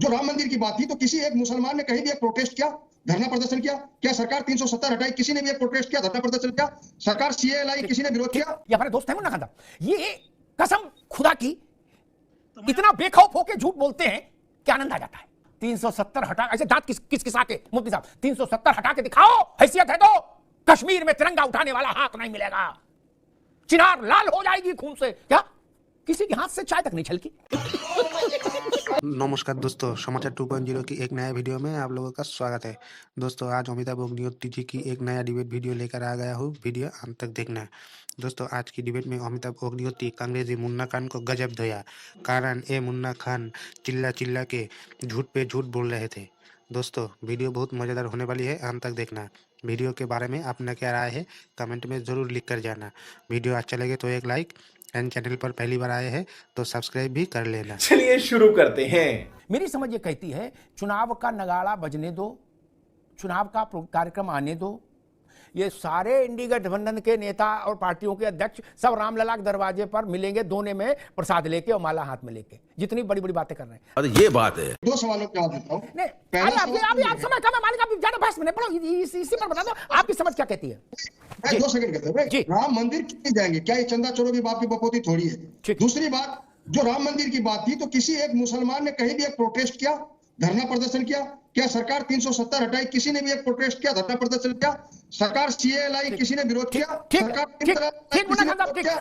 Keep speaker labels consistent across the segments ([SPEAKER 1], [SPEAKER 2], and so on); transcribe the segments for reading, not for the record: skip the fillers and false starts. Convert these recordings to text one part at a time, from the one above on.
[SPEAKER 1] जो राम मंदिर की बात थी तो किसी एक मुसलमान ने कहीं भी एक प्रोटेस्ट किया, धरना प्रदर्शन किया? क्या सरकार 370 हटाई, किसी ने भी एक प्रोटेस्ट किया, धरना प्रदर्शन किया? सरकार सीए लाई, किसी ने विरोध किया?
[SPEAKER 2] ये हमारे दोस्त है मुन्ना खान साहब, ये कसम खुदा की इतना बेखौफ होके झूठ बोलते हैं कि आनंद आ जाता है। 370 हटा, ऐसे दांत किस किसा के मुफ्ती साहब 370 हटा के दिखाओ, हैसियत है तो कश्मीर में तिरंगा उठाने वाला हाथ नहीं मिलेगा, चिनार लाल हो जाएगी खून से। क्या किसी के हाथ से चाय तक नहीं छलकी?
[SPEAKER 3] नमस्कार दोस्तों, समाचार 2.0 की एक नया वीडियो में आप लोगों का स्वागत है। दोस्तों आज अमिताभ अग्निहोत्री जी की एक नया डिबेट वीडियो लेकर आ गया हूँ, वीडियो अंत तक देखना। दोस्तों आज की डिबेट में अमिताभ अग्निहोत्री कांग्रेसी मुन्ना खान को गजब धोया, कारण ये मुन्ना खान चिल्ला के झूठ पे झूठ बोल रहे थे। दोस्तों वीडियो बहुत मज़ेदार होने वाली है, अंत तक देखना। वीडियो के बारे में अपना क्या राय है कमेंट में ज़रूर लिख कर जाना। वीडियो अच्छा लगे तो एक लाइक, एंड चैनल पर पहली बार आए हैं तो सब्सक्राइब भी कर लेना।
[SPEAKER 4] चलिए शुरू करते हैं।
[SPEAKER 2] मेरी समझ ये कहती है चुनाव का नगाड़ा बजने दो, चुनाव का कार्यक्रम आने दो। ये सारे इंडी गठबंधन के नेता और पार्टियों के अध्यक्ष सब रामलला के दरवाजे पर मिलेंगे, दोने में प्रसाद लेके और माला हाथ में लेके, जितनी बड़ी बड़ी बातें कर रहे हैं।
[SPEAKER 4] अरे ये बात है।
[SPEAKER 1] दो सवालों का जवाब देता हूं।
[SPEAKER 2] अभी आप समय कम है मालिक, आप ज्यादा बहस में नहीं पड़ो, इसी पर बता दो आपकी समझ क्या कहती है।
[SPEAKER 1] 2 सेकंड कहते हैं राम मंदिर क्यों जाएंगे? क्या ये चंदा चोरों की बाप की बपोती थोड़ी है? दूसरी बात, जो राम मंदिर की बात थी तो किसी एक मुसलमान ने कहीं भी एक प्रोटेस्ट किया, धरना प्रदर्शन किया? क्या सरकार 370 हटाई, किसी ने भी एक प्रोटेस्ट किया, धरना प्रदर्शन किया? सरकार सीए लाई, किसी ने विरोध किया?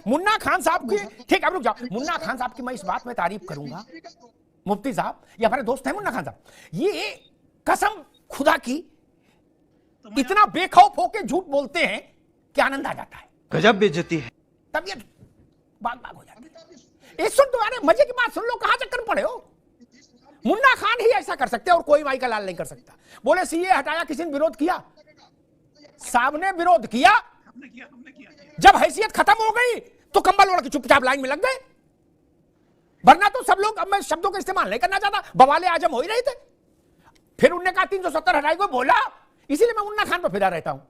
[SPEAKER 2] मुन्ना खान साहब की, ठीक अब रुक जाओ, मुन्ना खान साहब की मैं इस बात में तारीफ करूंगा मुफ्ती साहब, ये हमारे दोस्त हैं मुन्ना खान साहब, ये कसम खुदा की इतना बेखौफ होके झूठ बोलते हैं कि आनंद आ जाता है।
[SPEAKER 4] गजब बेइज्जती है,
[SPEAKER 2] तबीयत बाग हो जाती है। सुन, तुम्हारे मजे की बात सुन लो, कहां चक्कर पड़े हो? मुन्ना खान ही ऐसा कर सकते हैं और कोई माई का लाल नहीं कर सकता। बोले सीए हटाया, किसी ने विरोध किया? साहब ने विरोध किया, जब हैसियत खत्म हो गई तो कंबल ओढ़ के चुपचाप लाइन में लग गए, वरना तो सब लोग, अब मैं शब्दों का इस्तेमाल नहीं करना चाहता, बवाले आजम हो ही रहे थे। फिर उन्होंने कहा 370 हटाई को बोला, इसीलिए मैं मुन्ना खान पर फिरा रहता हूं।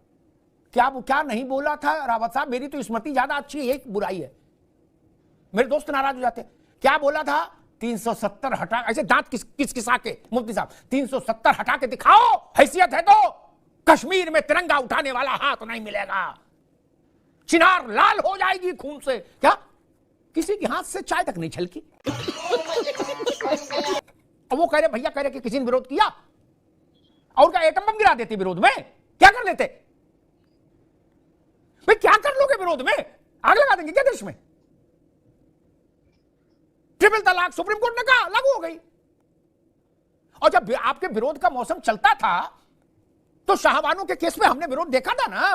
[SPEAKER 2] क्या नहीं बोला था रावत साहब? मेरी तो स्मृति ज्यादा अच्छी है, एक बुराई है, मेरे दोस्त नाराज हो जाते। क्या बोला था? 370 हटा, ऐसे दांत किस किसा के मुफ्ती साहब 370 हटा के दिखाओ, हैसियत है तो कश्मीर में तिरंगा उठाने वाला हाथ नहीं मिलेगा, चिनार लाल हो जाएगी खून से। क्या किसी के हाथ से चाय तक नहीं छलकी? और वो कह रहे, भैया कह रहे कि किसी ने विरोध किया, और क्या एटम बम गिरा देते विरोध में? क्या कर लेते भाई? क्या कर लोगे विरोध में? आग लगा देंगे क्या देश में? ट्रिपल तलाक सुप्रीम कोर्ट ने कहा लागू हो गई। और जब आपके विरोध का मौसम चलता था तो शाहबानों के केस में हमने विरोध देखा था ना।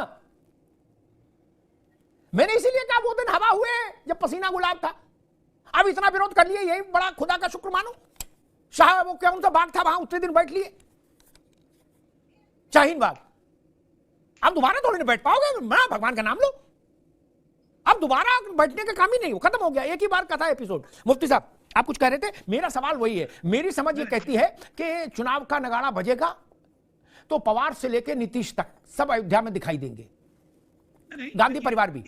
[SPEAKER 2] मैंने इसीलिए कहा वो दिन हवा हुए जब पसीना गुलाब था। अब इतना विरोध कर लिए, यही बड़ा खुदा का शुक्र मानो। शाह वो कौन सा बाग था वहां उतने दिन बैठ लिए, शाहीन बाग। अब दोबारा थोड़ी नहीं बैठ पाओगे, मैं भगवान का नाम लो। अब दोबारा बैठने का काम ही नहीं हो, खत्म हो गया, एक ही बार कथा एपिसोड। मुफ्ती साहब आप कुछ कह रहे थे, मेरा सवाल वही है। मेरी समझ ये कहती है कि चुनाव का नगाड़ा बजेगा तो पवार से लेकर नीतीश तक सब अयोध्या में दिखाई देंगे, गांधी परिवार भी।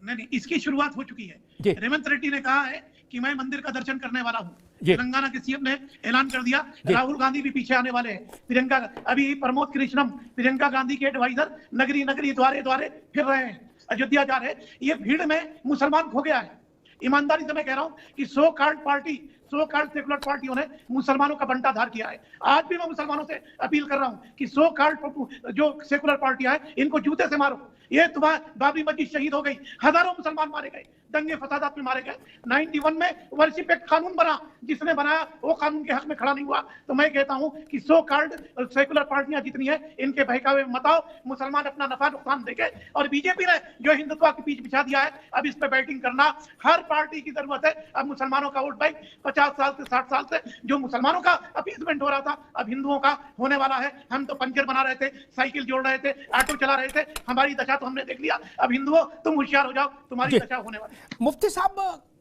[SPEAKER 5] नहीं, इसकी शुरुआत हो चुकी है। रेवंत रेड्डी ने कहा है कि मैं मंदिर का दर्शन करने वाला हूँ। तेलंगाना के सीएम ने ऐलान कर दिया, राहुल गांधी भी पीछे आने वाले हैं। प्रियंका, अभी प्रमोद कृष्णम प्रियंका गांधी के एडवाइजर नगरी द्वारे फिर रहे हैं, अयोध्या जा रहे हैं। ये भीड़ में मुसलमान खो गया है। ईमानदारी से मैं कह रहा हूं कि सो कार्ड सेकुलर पार्टियों ने मुसलमानों का बंटाधार किया है। आज भी मैं मुसलमानों से अपील कर रहा हूं कि सो कार्ड जो सेकुलर पार्टियां हैं इनको जूते से मारो। ये तुम्हारा बाबरी मस्जिद शहीद हो गई, हजारों मुसलमान मारे गए, दंगे फसादात में मारे गए। 91 में वर्शिप एक्ट कानून बना, जिसने बनाया वो कानून के हक में खड़ा नहीं हुआ। तो मैं कहता हूं कि सो कार्ड सेकुलर पार्टियां जितनी है इनके बहकावे में मत आओ। मुसलमान अपना नफा नुकसान देखे, और बीजेपी ने जो हिंदुत्व के बीच बिछा दिया है, अब इस पे बैटिंग करना हर पार्टी की जरूरत है। अब मुसलमानों का वोट बैंक 50 साल से 60 साल से जो मुसलमानों का अपीसमेंट हो रहा था, अब हिंदुओं का होने वाला है। हम तो पंचर बना रहे थे, साइकिल जोड़ रहे थे, ऑटो चला रहे थे, हमारी दशा तो हमने देख लिया। अब हिंदुओं तुम होशियार हो जाओ, तुम्हारी दशा होने वाली।
[SPEAKER 2] मुफ्ती साहब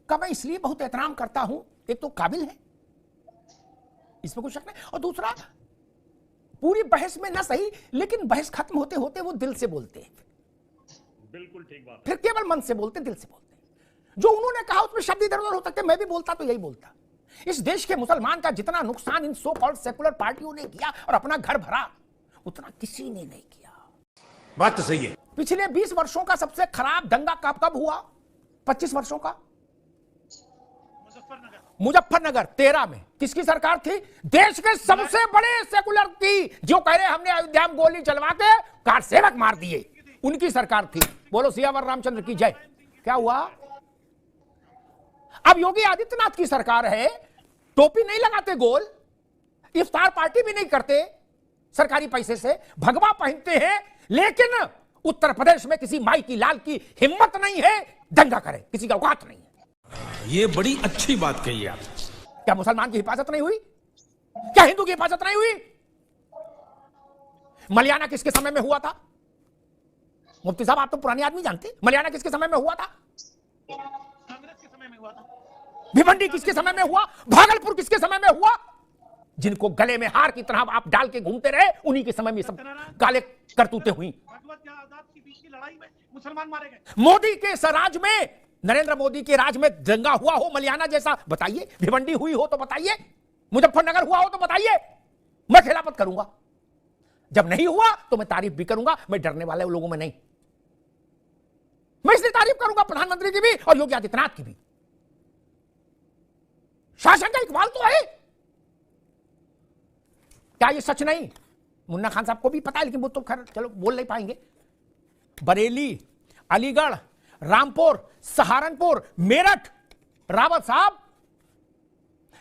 [SPEAKER 2] का मैं इसलिए बहुत एहतराम करता हूं, एक तो काबिल है, इसमें कोई शक नहीं, और दूसरा पूरी बहस में ना सही लेकिन बहस खत्म होते होते वो दिल से बोलते हैं।
[SPEAKER 6] बिल्कुल ठीक बात।
[SPEAKER 2] फिर केवल मन से बोलते, दिल से बोलते। जो उन्होंने कहा उसमें शब्द इधर उधर हो सकते, मैं भी बोलता तो यही बोलता। इस देश के मुसलमान का जितना नुकसान इन सो कॉल्ड सेकुलर पार्टियों ने किया और अपना घर भरा, उतना किसी ने नहीं किया।
[SPEAKER 4] बात तो सही है।
[SPEAKER 2] पिछले 20 वर्षों का सबसे खराब दंगा कब हुआ? 25 वर्षों का मुजफ्फरनगर 13 में किसकी सरकार थी? देश के सबसे बड़े सेकुलर की, जो कह रहे हमने अयोध्या में गोली चलवा के कार सेवक मार दिए, उनकी सरकार थी। बोलो सियावर रामचंद्र की जय। क्या हुआ? अब योगी आदित्यनाथ की सरकार है, टोपी नहीं लगाते गोल, इफ्तार पार्टी भी नहीं करते सरकारी पैसे से, भगवा पहनते हैं, लेकिन उत्तर प्रदेश में किसी माई की लाल की हिम्मत नहीं है दंगा करे, किसी का औकात नहीं है।
[SPEAKER 4] ये बड़ी अच्छी बात कही आप।
[SPEAKER 2] क्या मुसलमान की हिफाजत नहीं हुई? क्या हिंदू की हिफाजत नहीं हुई? मलियाना किसके समय में हुआ था? मुफ्ती साहब, आप तो पुराने आदमी जानते, मलियाना किसके समय में हुआ था?
[SPEAKER 5] कांग्रेस के समय में हुआ था।
[SPEAKER 2] भिवंडी किसके समय में हुआ? भागलपुर किसके समय में हुआ? जिनको गले में हार की तरह आप डाल के घूमते रहे, उन्हीं के समय में सब काले करतूते हुई।
[SPEAKER 5] भगवत या आजाद की बीच की लड़ाई में मुसलमान मारे गए।
[SPEAKER 2] मोदी के स्वराज में, नरेंद्र मोदी के राज में दंगा हुआ हो मलियाना जैसा? बताइए। भिवंडी हुई हो तो बताइए, मुजफ्फरनगर हुआ हो तो बताइए, मैं खिलाफत करूंगा। जब नहीं हुआ तो मैं तारीफ भी करूंगा, मैं डरने वाले लोगों में नहीं। मैं इसलिए तारीफ करूंगा प्रधानमंत्री की भी और योगी आदित्यनाथ की भी। शासन का इकबाल तो है। क्या ये सच नहीं? मुन्ना खान साहब को भी पता है, लेकिन वो तो खैर चलो बोल नहीं पाएंगे। बरेली, अलीगढ़, रामपुर, सहारनपुर, मेरठ, रावत साहब,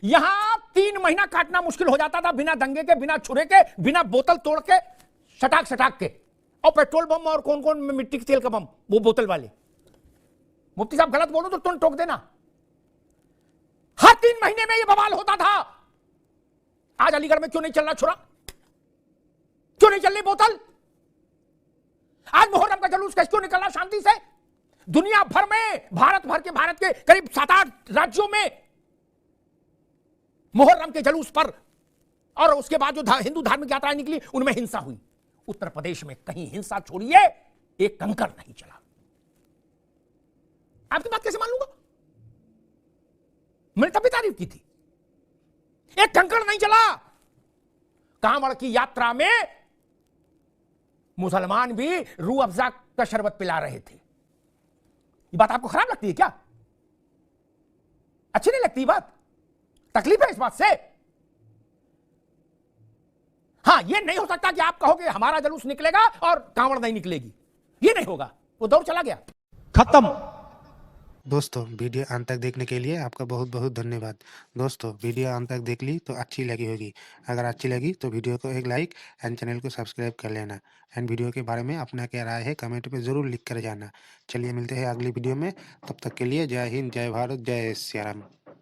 [SPEAKER 2] यहां 3 महीना काटना मुश्किल हो जाता था बिना दंगे के, बिना छुरे के, बिना बोतल तोड़ के, सटाक के, और पेट्रोल बम और कौन कौन मिट्टी के तेल का बम, वो बोतल वाले। मुफ्ती साहब गलत बोलो तो तुम टोक देना। हर 3 महीने में ये बवाल होता था। आज अलीगढ़ में क्यों नहीं चल रहा छुरा? क्यों नहीं चल रही बोतल? आज मुहर्रम का जुलूस क्यों निकल रहा शांति से? दुनिया भर में, भारत के करीब 7-8 राज्यों में मुहर्रम के जुलूस पर और उसके बाद जो हिंदू धार्मिक यात्राएं निकली, उनमें हिंसा हुई। उत्तर प्रदेश में कहीं हिंसा छोड़िए, एक कंकर नहीं चला। आपकी बात कैसे मान लूंगा? मैंने तभी तारीफ की थी। एक कंकड़ नहीं चला। कांवड़ की यात्रा में मुसलमान भी रूह अफ़ज़ा का शरबत पिला रहे थे। ये बात आपको खराब लगती है क्या? अच्छी नहीं लगती बात? तकलीफ है इस बात से? हां, ये नहीं हो सकता कि आप कहोगे हमारा जुलूस निकलेगा और कांवड़ नहीं निकलेगी। ये नहीं होगा, वो दौर चला गया,
[SPEAKER 4] खत्म।
[SPEAKER 3] दोस्तों वीडियो अंत तक देखने के लिए आपका बहुत बहुत धन्यवाद। दोस्तों वीडियो अंत तक देख ली तो अच्छी लगी होगी। अगर अच्छी लगी तो वीडियो को एक लाइक एंड चैनल को सब्सक्राइब कर लेना। एंड वीडियो के बारे में अपना क्या राय है कमेंट में ज़रूर लिख कर जाना। चलिए मिलते हैं अगली वीडियो में, तब तक के लिए जय हिंद, जय भारत, जय सिया राम।